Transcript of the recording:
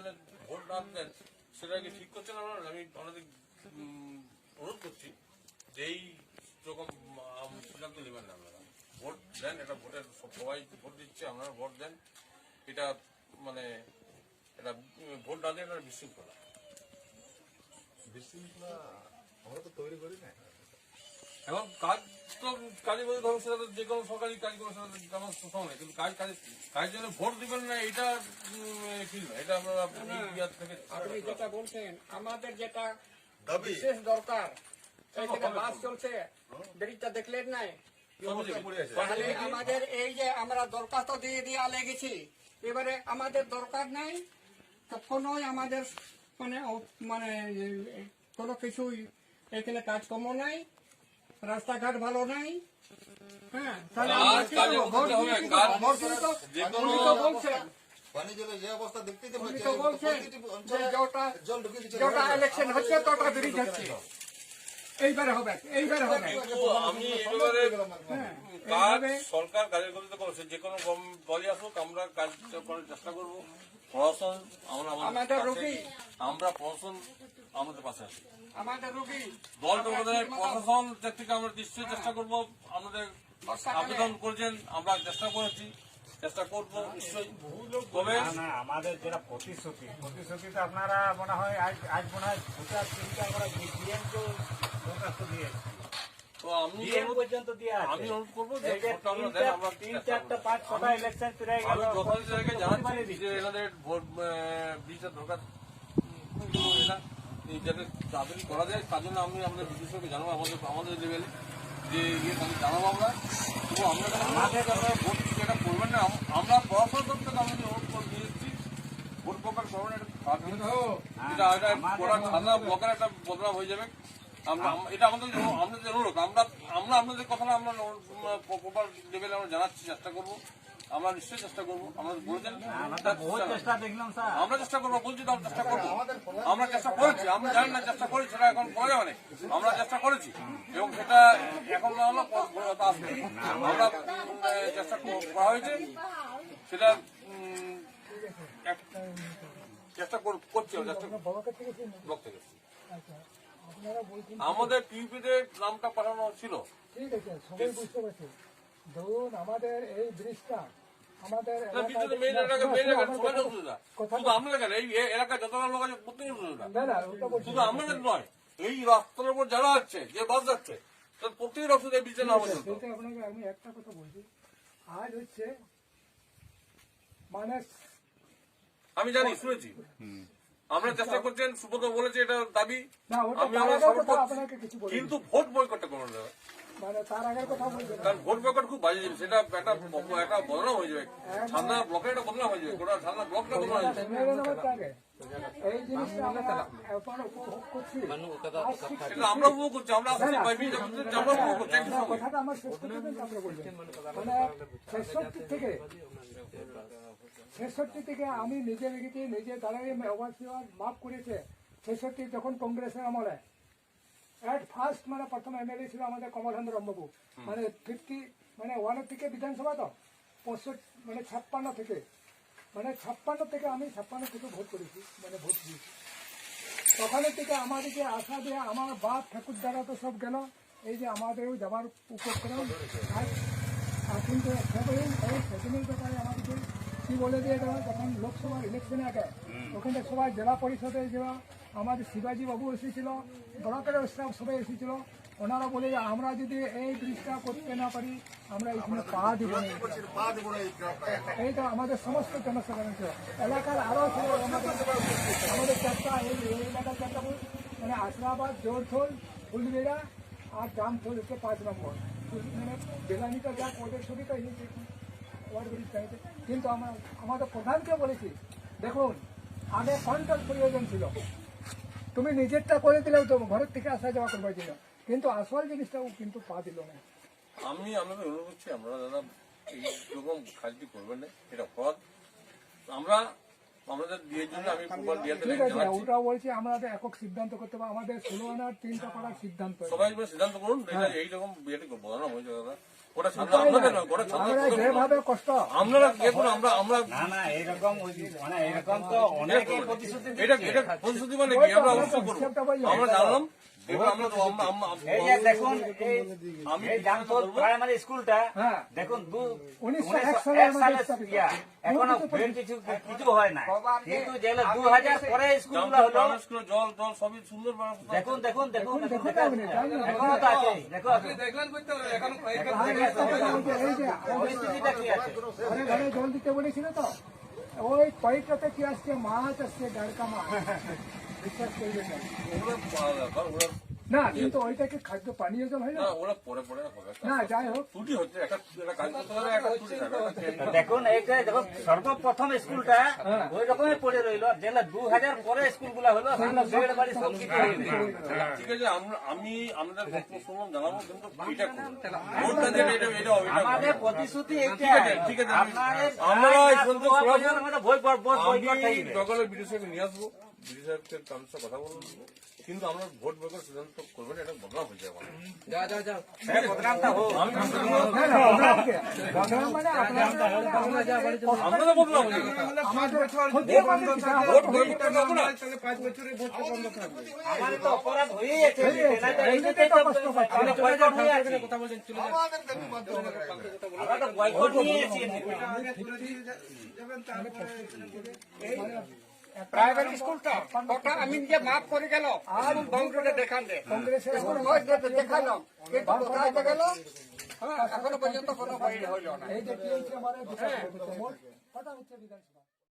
আমাদের ভোট না দেন সেটা কি ঠিক করছেন আপনারা? আমি আপনাদের অনুরোধ করছি যে এই রকম সিদ্ধান্ত নেবেন না আপনারা। ভোট দেন, এটা ভোটের সবাই ভোট দিচ্ছে, আপনারা ভোট দেন। এটা মানে এটা ভোট না দেন, এটা বিশৃঙ্খলা। বিশৃঙ্খলা আমরা তো তৈরি করি না। এবং কাজ তো কাজে বলে ধরো সেটা যে কোনো সরকারি কাজ করে সেটা তেমন শোষণ নেই, কিন্তু কাজের জন্য ভোট দিবেন না এটা ঠিক না। এটা আমরা থেকে আপনি যেটা বলছেন আমাদের যেটা বিশেষ দরকার, এখানে বাস চলছে, ব্রিজটা দেখলেন নাই? তাহলে আমাদের এই যে আমরা দরখাস্ত দিয়ে লেগেছি, এবারে আমাদের দরকার নাই, কখনোই আমাদের মানে মানে কোনো কিছুই এখানে কাজকর্ম নাই, রাস্তাঘাট ভালো নাই। হ্যাঁ, তাহলে বলছেন পানি জলে যে অবস্থা দেখতেই তো উনি তো বলছেন যে যটা ইলেকশন হচ্ছে তটা ব্রিজ হচ্ছে, এইবারে হবে। আমি এবারে কাজ সরকার কাজের গতিতে করছে, যে কোনো দলই আসুক আমরা কাজ করার চেষ্টা করবো। প্রশাসন আমাদের রোগী, আমরা প্রশাসন আমাদের পাশে আছি, আমাদের রোগী দল প্রশাসন থেকে আমরা নিশ্চয়ই চেষ্টা করবো। আমাদের আবেদন করেছেন, আমরা চেষ্টা করবো নিশ্চয়ই। তবে আমাদের যেটা প্রতিশ্রুতিতে আপনারা মনে হয় আজ মনে হয় 2-3টা আমরা দরখাস্ত দিয়েছি। তো আমি পর্যন্ত দিয়ে আছে। আমি অনুরোধ করবো যে 3-4-5-6টা ইলেকশন পেরিয়ে গেল। যথাযথ জায়গায় জানাচ্ছি যে এনাদের ভোট ব্রিজটা দরকার, যাতে তাড়াতাড়ি করা যায় তার জন্য আমি আমাদের বিশেষজ্ঞকে জানাবো, আমাদের লেভেলে যে তাদের জানাবো আমরা। তো আমরা ভোট এটা করবেন না, আমরা প্রশাসন থেকে আমাদের অনুরোধ করে দিয়েছি ভোট প্রকার করবেন। এটা থানা ব্লকের একটা বদনাম হয়ে যাবে। এটা আমাদের অনুরোধ, আমরা আপনাদের কথাটা আমরা প্রপার লেভেলে আমরা জানাচ্ছি, চেষ্টা করবো, আমরা নিশ্চয়ই চেষ্টা করবো। আমরা বলেছেন আমরা চেষ্টা করবো, বলছি তো আমরা চেষ্টা করবো, আমরা চেষ্টা করেছি, আমরা জানি না চেষ্টা করেছি, সেটা এখন করা যাবে না। আমরা চেষ্টা করেছি এবং সেটা এখন না হলো আসবে। আমরা চেষ্টা করা হয়েছে, সেটা চেষ্টা করছি ব্লক থেকে। আমাদের টিউপিতে নামটা পাঠানো ছিল। ঠিক আছে, সবাই বুঝতে পারছি। ধরুন আমাদের এই ব্রিজটা আমাদের শুধু আমাদের নয়, এই রাস্তার উপর যারা আছে, যে বাস যাচ্ছে প্রত্যেকের অসুবিধা এই ব্রিজের নাম। আপনাকে আমি একটা কথা বলছি, আজ হচ্ছে মানে আমি জানি, শুনেছি, আমরা চেষ্টা করছেন, সুব্রত বলেছে এটা দাবি, আপনাকে কিছু বলি, কিন্তু ভোট বয়কটটা করুন না। মানে তার আগের কথা বলছি, কারণ ভোট বয়কট খুব বাজে জিনিস, সেটা একটা বদনাম হয়ে যাবে, ছান্দা ব্লকের একটা বদনাম হয়ে যাবে, গোটা ছান্দা ব্লকটা বদনাম হয়ে যাবে। এই জিনিসটা আমরা এখন উপভোগ করছি, আমরা উপভোগ করছি, আমরা আসছি আমরা উপভোগ করছি। কথাটা আমার শেষ করতে দেন, তারপরে বলবেন। মানে 66 থেকে আমি নিজে লিখেছি, নিজে দাঁড়িয়ে মাফ করেছে। 66 যখন কংগ্রেসের আমলে এট ফার্স্ট মানে প্রথম এমএলএ ছিল আমাদের কমলচন্দ্র রামবাবু, মানে 50 মানে 1 থেকে বিধানসভা তো 65 মানে 56 থেকে আমি 56 থেকে ভোট করেছি, মানে ভোট দিয়েছি। তখন থেকে আমাদেরকে আশা দিয়ে আমার বাপ ঠাকুর দ্বারা তো সব গেল, এই যে আমাদেরও যাবার উপক্রম। আর কিন্তু সেদিনের ব্যাপারে আমাদেরকে কি বলে দিয়ে দেওয়া, যখন লোকসভার ইলেকশনে আগে ওখানে সবাই জেলা পরিষদে যাওয়া, আমাদের শিবাজি বাবু এসেছিল, ব্লকের স্টাফ সবাই এসেছিল, ওনারা বলে যে আমরা যদি এই ব্রিজটা করতে না পারি আমরা এখানে পা দিব না। এইটা আমাদের সমস্ত জনসাধারণ ছিল, এলাকার আরও ছিল আমাদের চারটা, এই এলাকার চারটা মানে আশরাবাদ, জোরথল, ফুলবেড়া আর জামথল হচ্ছে 5 নম্বর। মানে বেলানিটা যা ওদের ছবিটা এসেছে কিন্তু আমরা আমাদের প্রধানকে বলেছি, দেখুন আগে কন্ট্রোল প্রয়োজন ছিল, তুমি নিজেরটা করে দিলেও তো ঘরের থেকে আসা যাওয়া করবার ছিল, কিন্তু আসল জিনিসটাও কিন্তু পা দিল না। আমি আপনাদের অনুরোধ করছি, আমরা দাদা এইরকম কাজটি করবেন না, এটা ফল আমাদের বিয়ের জন্য আমি ঠিক আছে, ওটাও বলছি আমাদের একক সিদ্ধান্ত করতে হবে, আমাদের 16 আনার 3টা করার সিদ্ধান্ত, সবাই সিদ্ধান্ত করুন, এইরকম বিয়েটি বলানো হয়েছে দাদা। ওটা সামনে আপনাদের নয়, ওটা আমরা ছাত্রদের নয়। যেভাবে কষ্ট আপনারা দেখুন, আমরা না না এইরকম মানে এইরকম তো অনেকে প্রতিশ্রুতি এটা দিচ্ছে। এটা প্রস্তুতি মানে কি? আমরা অবশ্যই করবো। আমরা জানলাম, এবার আমরা এই যে দেখুন আমি এই জামতল প্রাইমারি স্কুলটা হ্যাঁ। দেখুন 1901 সালে 1901 সালে আমাদের স্থাপিত। এখনো কিছু হয় না, কিন্তু যেগুলো 2000 পরে স্কুলগুলো হলো জল টল সবই সুন্দর ব্যবস্থা। দেখুন দেখুন দেখুন দেখুন, দেখুন দেখুন আপনি, তাই না? এখনো তো আছে দেখো আর একটা কথা বলতে, এই যে আমাদের পরিস্থিতিটা কি আছে ঘরে ঘরে জল দিতে বলেছিল তো, ওই কয়েকটাতে কি আসছে, মাছ আসছে, ডাড়কা মাছ। বিশ্বাস করবেন না। ওগুলো পাওয়া ব্যাপার, ওরা না, কিন্তু ওইটাকে খাদ্য পানীয় জল হয় না। না, ওরা পরে পরে হবে। না, যাই হোক, ত্রুটি হচ্ছে, একটা কাজ করতে হলে একটা ত্রুটি থাকবে, একটা change দেখুন এইটা দেখো সর্বপ্রথম স্কুলটা ওই রকমই পড়ে রইল, যেগুলো 2000 পরে স্কুলগুলো হলো সেগুলো বেড় বাড়ি সব কিছু হয়ে গেছে। ঠিক আছে, আমি আমাদের বক্তব্য শুনলাম, জানাবো, কিন্তু এটা করুন। ভোটটা দেবে, এটা এটা হবে, এটা আমাদের হবে। প্রতিশ্রুতি ঠিক আছে, এইটাই। ঠিক আছে, আপনাদের আমরা কাজ এই পর্যন্ত না হওয়া শোনাবো। পর্যন্ত আমাদের বয়কট আমি থাকবে। সকালে বিডিও সাহেবকে নিয়ে আসবো, বিডিও সাহেবকে তার সাথে কথা বলবো, কিন্তু আমরা ভোট বয়কট সিদ্ধান্ত করবেন, এটা বদলাম হয়ে যাবে। হ্যাঁ, বদনামটা হোক। আমি না, না, বদনামকে। বদনাম মানে আমরা তো বদলাম হয়ে যাবে। আমাদের ক্ষতি আমাদের কিছু না। ভোট বয়কট করবো না। আমাদের তো অপরাধ হয়েই আছে। এইটাই তো কষ্ট পাচ্ছি। আমরা বয়কট হয়ে আছি। আমাদেরকে বিবাদ হবে না। আমরা তো বয়কট নিয়ে আছি। প্রাইভেট স্কুলটা ওটা আমি নিজে মাফ করে গেল আর বাউন্ডারিটা দেখান দে কংগ্রেসের স্কুল দেখালাম কিন্তু কোথায় গেল হ্যাঁ এখনো পর্যন্ত কোনো বাইরে হইল না এই যে টিএমসি আমাদের বিচার করতেছে, মোট কথা হচ্ছে বিধানসভা।